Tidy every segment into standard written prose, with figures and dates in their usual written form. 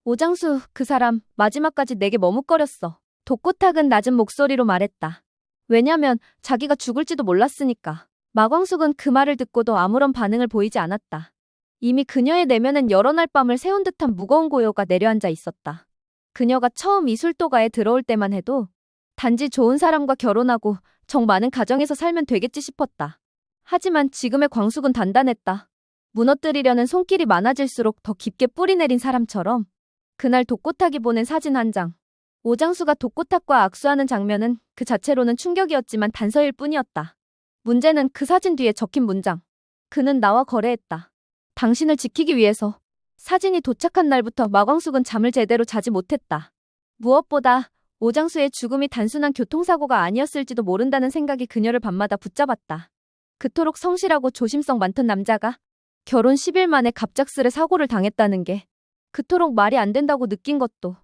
오장수, 그 사람 마지막까지 내게 머뭇거렸어. 독고탁은 낮은 목소리로 말했다. 왜냐면 자기가 죽을지도 몰랐으니까. 마광숙은 그 말을 듣고도 아무런 반응을 보이지 않았다. 이미 그녀의 내면엔 여러 날 밤을 새운 듯한 무거운 고요가 내려앉아 있었다. 그녀가 처음 이 술도가에 들어올 때만 해도 단지 좋은 사람과 결혼하고 정 많은 가정에서 살면 되겠지 싶었다. 하지만 지금의 광숙은 단단했다. 무너뜨리려는 손길이 많아질수록 더 깊게 뿌리내린 사람처럼. 그날 독고탁이 보낸 사진 한 장. 오장수가 독고탁과 악수하는 장면은 그 자체로는 충격이었지만 단서일 뿐이었다. 문제는 그 사진 뒤에 적힌 문장. 그는 나와 거래했다. 당신을 지키기 위해서. 사진이 도착한 날부터 마광숙은 잠을 제대로 자지 못했다. 무엇보다 오장수의 죽음이 단순한 교통사고가 아니었을지도 모른다는 생각이 그녀를 밤마다 붙잡았다. 그토록 성실하고 조심성 많던 남자가 결혼 10일 만에 갑작스레 사고를 당했다는 게 그토록 말이 안 된다고 느낀 것도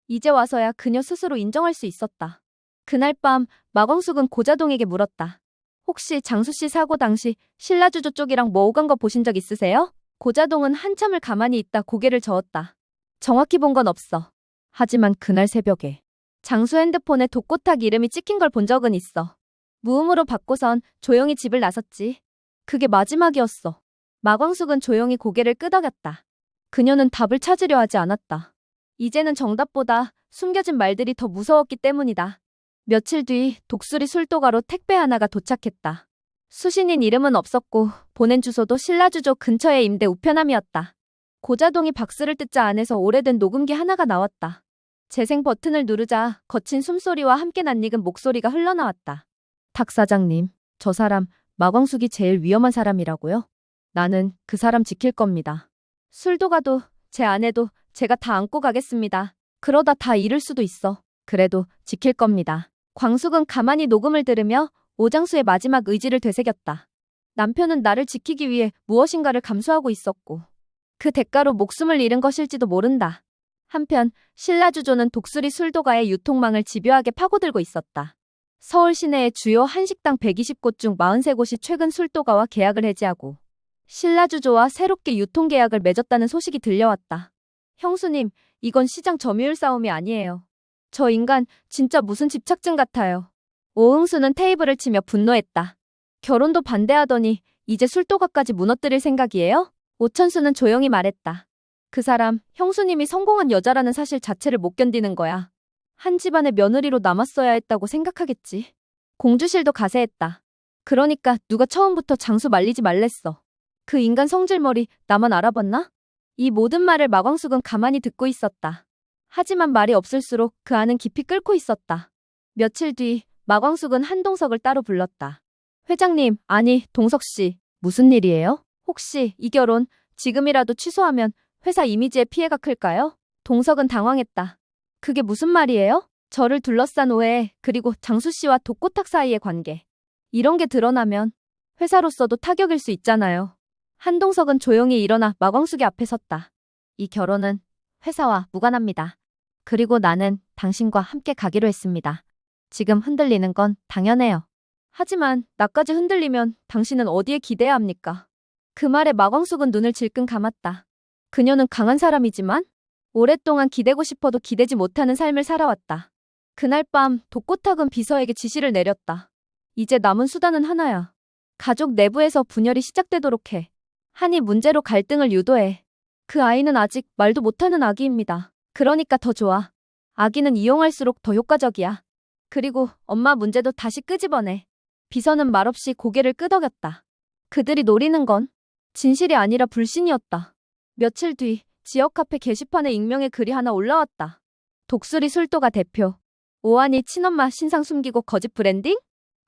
이제 와서야 그녀 스스로 인정할 수 있었다. 그날 밤 마광숙은 고자동에게 물었다. 혹시 장수씨 사고 당시 신라주조 쪽이랑 뭐 오간 거 보신 적 있으세요? 고자동은 한참을 가만히 있다 고개를 저었다. 정확히 본 건 없어. 하지만 그날 새벽에 장수 핸드폰에 독고탁 이름이 찍힌 걸 본 적은 있어. 무음으로 받고선 조용히 집을 나섰지. 그게 마지막이었어. 마광숙은 조용히 고개를 끄덕였다. 그녀는 답을 찾으려 하지 않았다. 이제는 정답보다 숨겨진 말들이 더 무서웠기 때문이다. 며칠 뒤 독수리 술도가로 택배 하나가 도착했다. 수신인 이름은 없었고 보낸 주소도 신라주조 근처의 임대 우편함이었다. 고자동이 박스를 뜯자 안에서 오래된 녹음기 하나가 나왔다. 재생 버튼을 누르자 거친 숨소리와 함께 낯익은 목소리가 흘러나왔다. 탁 사장님, 저 사람 마광숙이 제일 위험한 사람이라고요? 나는 그 사람 지킬 겁니다. 술도가도 제 아내도 제가 다 안고 가겠습니다. 그러다 다 잃을 수도 있어. 그래도 지킬 겁니다. 광숙은 가만히 녹음을 들으며 오장수의 마지막 의지를 되새겼다. 남편은 나를 지키기 위해 무엇인가를 감수하고 있었고 그 대가로 목숨을 잃은 것일지도 모른다. 한편 신라주조는 독수리 술도가의 유통망을 집요하게 파고들고 있었다. 서울 시내의 주요 한식당 120곳 중 43곳이 최근 술도가와 계약을 해지하고 신라주조와 새롭게 유통계약을 맺었다는 소식이 들려왔다. 형수님, 이건 시장 점유율 싸움이 아니에요. 저 인간 진짜 무슨 집착증 같아요. 오응수는 테이블을 치며 분노했다. 결혼도 반대하더니 이제 술도가까지 무너뜨릴 생각이에요? 오천수는 조용히 말했다. 그 사람, 형수님이 성공한 여자라는 사실 자체를 못 견디는 거야. 한 집안의 며느리로 남았어야 했다고 생각하겠지. 공주실도 가세했다. 그러니까 누가 처음부터 장수 말리지 말랬어. 그 인간 성질머리 나만 알아봤나? 이 모든 말을 마광숙은 가만히 듣고 있었다. 하지만 말이 없을수록 그 안은 깊이 끓고 있었다. 며칠 뒤 마광숙은 한동석을 따로 불렀다. 회장님, 아니 동석씨, 무슨 일이에요? 혹시 이 결혼 지금이라도 취소하면 회사 이미지에 피해가 클까요? 동석은 당황했다. 그게 무슨 말이에요? 저를 둘러싼 오해, 그리고 장수씨와 독고탁 사이의 관계. 이런 게 드러나면 회사로서도 타격일 수 있잖아요. 한동석은 조용히 일어나 마광숙의 앞에 섰다. 이 결혼은 회사와 무관합니다. 그리고 나는 당신과 함께 가기로 했습니다. 지금 흔들리는 건 당연해요. 하지만 나까지 흔들리면 당신은 어디에 기대야 합니까? 그 말에 마광숙은 눈을 질끈 감았다. 그녀는 강한 사람이지만 오랫동안 기대고 싶어도 기대지 못하는 삶을 살아왔다. 그날 밤 독고탁은 비서에게 지시를 내렸다. 이제 남은 수단은 하나야. 가족 내부에서 분열이 시작되도록 해. 한이 문제로 갈등을 유도해. 그 아이는 아직 말도 못하는 아기입니다. 그러니까 더 좋아. 아기는 이용할수록 더 효과적이야. 그리고 엄마 문제도 다시 끄집어내. 비서는 말없이 고개를 끄덕였다. 그들이 노리는 건 진실이 아니라 불신이었다. 며칠 뒤 지역 카페 게시판에 익명의 글이 하나 올라왔다. 독수리 술도가 대표. 오한이 친엄마 신상 숨기고 거짓 브랜딩?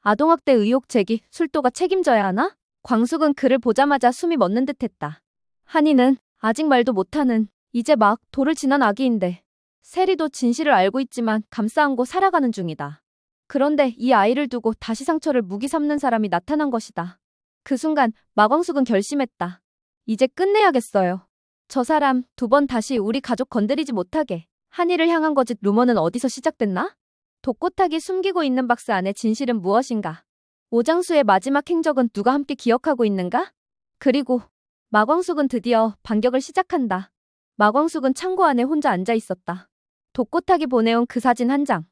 아동학대 의혹 제기, 술도가 책임져야 하나? 광숙은 글을 보자마자 숨이 멎는 듯했다. 한이는 아직 말도 못하는 이제 막 돌을 지난 아기인데 세리도 진실을 알고 있지만 감싸 안고 살아가는 중이다. 그런데 이 아이를 두고 다시 상처를 무기 삼는 사람이 나타난 것이다. 그 순간 마광숙은 결심했다. 이제 끝내야겠어요. 저 사람 2번 다시 우리 가족 건드리지 못하게. 한이를 향한 거짓 루머는 어디서 시작됐나? 독고탁이 숨기고 있는 박스 안에 진실은 무엇인가? 오장수의 마지막 행적은 누가 함께 기억하고 있는가? 그리고 마광숙은 드디어 반격을 시작한다. 마광숙은 창고 안에 혼자 앉아 있었다. 독고탁이 보내온 그 사진 한 장.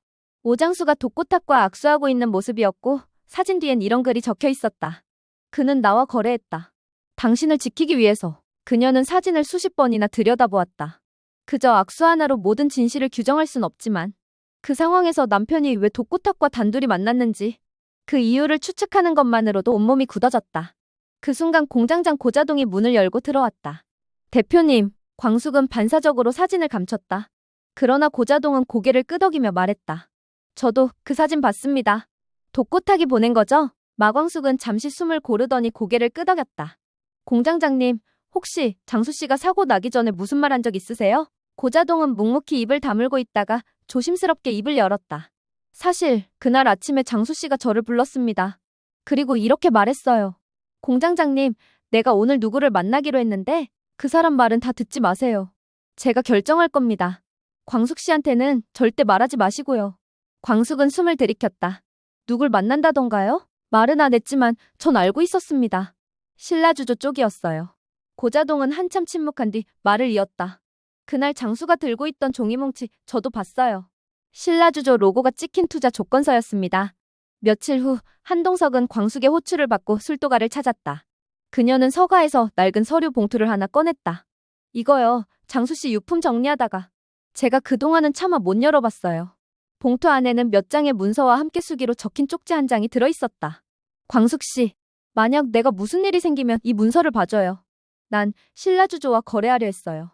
오장수가 독고탁과 악수하고 있는 모습이었고 사진 뒤엔 이런 글이 적혀 있었다. 그는 나와 거래했다. 당신을 지키기 위해서. 그녀는 사진을 수십 번이나 들여다보았다. 그저 악수 하나로 모든 진실을 규정할 순 없지만 그 상황에서 남편이 왜 독고탁과 단둘이 만났는지 그 이유를 추측하는 것만으로도 온몸이 굳어졌다. 그 순간 공장장 고자동이 문을 열고 들어왔다. 대표님, 광숙은 반사적으로 사진을 감췄다. 그러나 고자동은 고개를 끄덕이며 말했다. 저도 그 사진 봤습니다. 독고탁이 보낸 거죠? 마광숙은 잠시 숨을 고르더니 고개를 끄덕였다. 공장장님, 혹시 장수 씨가 사고 나기 전에 무슨 말 한 적 있으세요? 고자동은 묵묵히 입을 다물고 있다가 조심스럽게 입을 열었다. 사실 그날 아침에 장수 씨가 저를 불렀습니다. 그리고 이렇게 말했어요. 공장장님, 내가 오늘 누구를 만나기로 했는데 그 사람 말은 다 듣지 마세요. 제가 결정할 겁니다. 광숙 씨한테는 절대 말하지 마시고요. 광숙은 숨을 들이켰다. 누굴 만난다던가요? 말은 안 했지만 전 알고 있었습니다. 신라주조 쪽이었어요. 고자동은 한참 침묵한 뒤 말을 이었다. 그날 장수가 들고 있던 종이뭉치 저도 봤어요. 신라주조 로고가 찍힌 투자 조건서였습니다. 며칠 후 한동석은 광숙의 호출을 받고 술도가를 찾았다. 그녀는 서가에서 낡은 서류 봉투를 하나 꺼냈다. 이거요. 장수씨 유품 정리하다가 제가 그동안은 차마 못 열어봤어요. 봉투 안에는 몇 장의 문서와 함께 수기로 적힌 쪽지 한 장이 들어있었다. 광숙씨, 만약 내가 무슨 일이 생기면 이 문서를 봐줘요. 난 신라주조와 거래하려 했어요.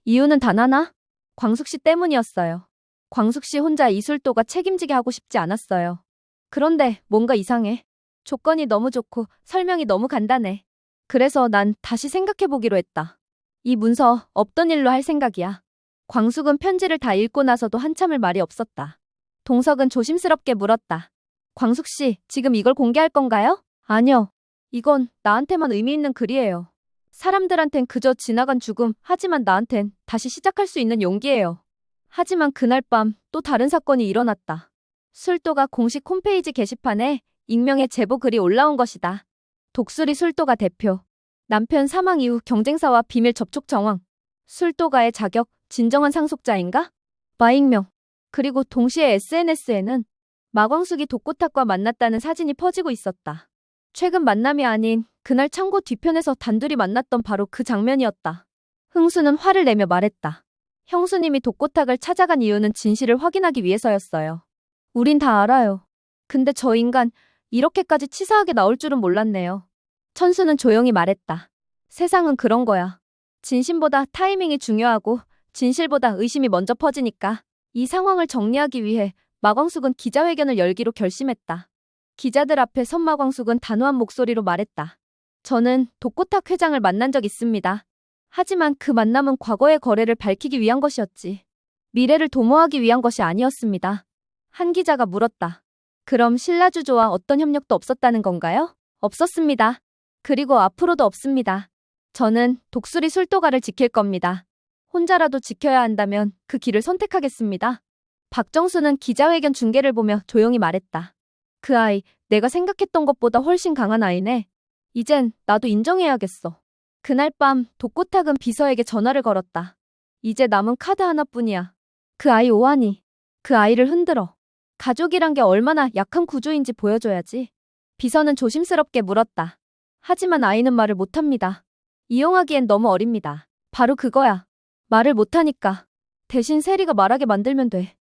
이유는 단 하나? 광숙씨 때문이었어요. 광숙씨 혼자 이술도가 책임지게 하고 싶지 않았어요. 그런데 뭔가 이상해. 조건이 너무 좋고 설명이 너무 간단해. 그래서 난 다시 생각해보기로 했다. 이 문서 없던 일로 할 생각이야. 광숙은 편지를 다 읽고 나서도 한참을 말이 없었다. 동석은 조심스럽게 물었다. 광숙씨, 지금 이걸 공개할 건가요? 아니요. 이건 나한테만 의미 있는 글이에요. 사람들한텐 그저 지나간 죽음, 하지만 나한텐 다시 시작할 수 있는 용기예요. 하지만 그날 밤 또 다른 사건이 일어났다. 술도가 공식 홈페이지 게시판에 익명의 제보 글이 올라온 것이다. 독수리 술도가 대표. 남편 사망 이후 경쟁사와 비밀 접촉 정황. 술도가의 자격, 진정한 상속자인가? 마익명. 그리고 동시에 SNS에는 마광숙이 독고탁과 만났다는 사진이 퍼지고 있었다. 최근 만남이 아닌 그날 창고 뒤편에서 단둘이 만났던 바로 그 장면이었다. 흥수는 화를 내며 말했다. 형수님이 독고탁을 찾아간 이유는 진실을 확인하기 위해서였어요. 우린 다 알아요. 근데 저 인간 이렇게까지 치사하게 나올 줄은 몰랐네요. 천수는 조용히 말했다. 세상은 그런 거야. 진심보다 타이밍이 중요하고 진실보다 의심이 먼저 퍼지니까. 이 상황을 정리하기 위해 마광숙은 기자회견을 열기로 결심했다. 기자들 앞에 선 마광숙은 단호한 목소리로 말했다. 저는 독고탁 회장을 만난 적 있습니다. 하지만 그 만남은 과거의 거래를 밝히기 위한 것이었지. 미래를 도모하기 위한 것이 아니었습니다. 한 기자가 물었다. 그럼 신라주조와 어떤 협력도 없었다는 건가요? 없었습니다. 그리고 앞으로도 없습니다. 저는 독수리 술도가를 지킬 겁니다. 혼자라도 지켜야 한다면 그 길을 선택하겠습니다. 박정수는 기자회견 중계를 보며 조용히 말했다. 그 아이, 내가 생각했던 것보다 훨씬 강한 아이네. 이젠 나도 인정해야겠어. 그날 밤 독고탁은 비서에게 전화를 걸었다. 이제 남은 카드 하나뿐이야. 그 아이 오한이. 그 아이를 흔들어. 가족이란 게 얼마나 약한 구조인지 보여줘야지. 비서는 조심스럽게 물었다. 하지만 아이는 말을 못합니다. 이용하기엔 너무 어립니다. 바로 그거야. 말을 못하니까. 대신 세리가 말하게 만들면 돼.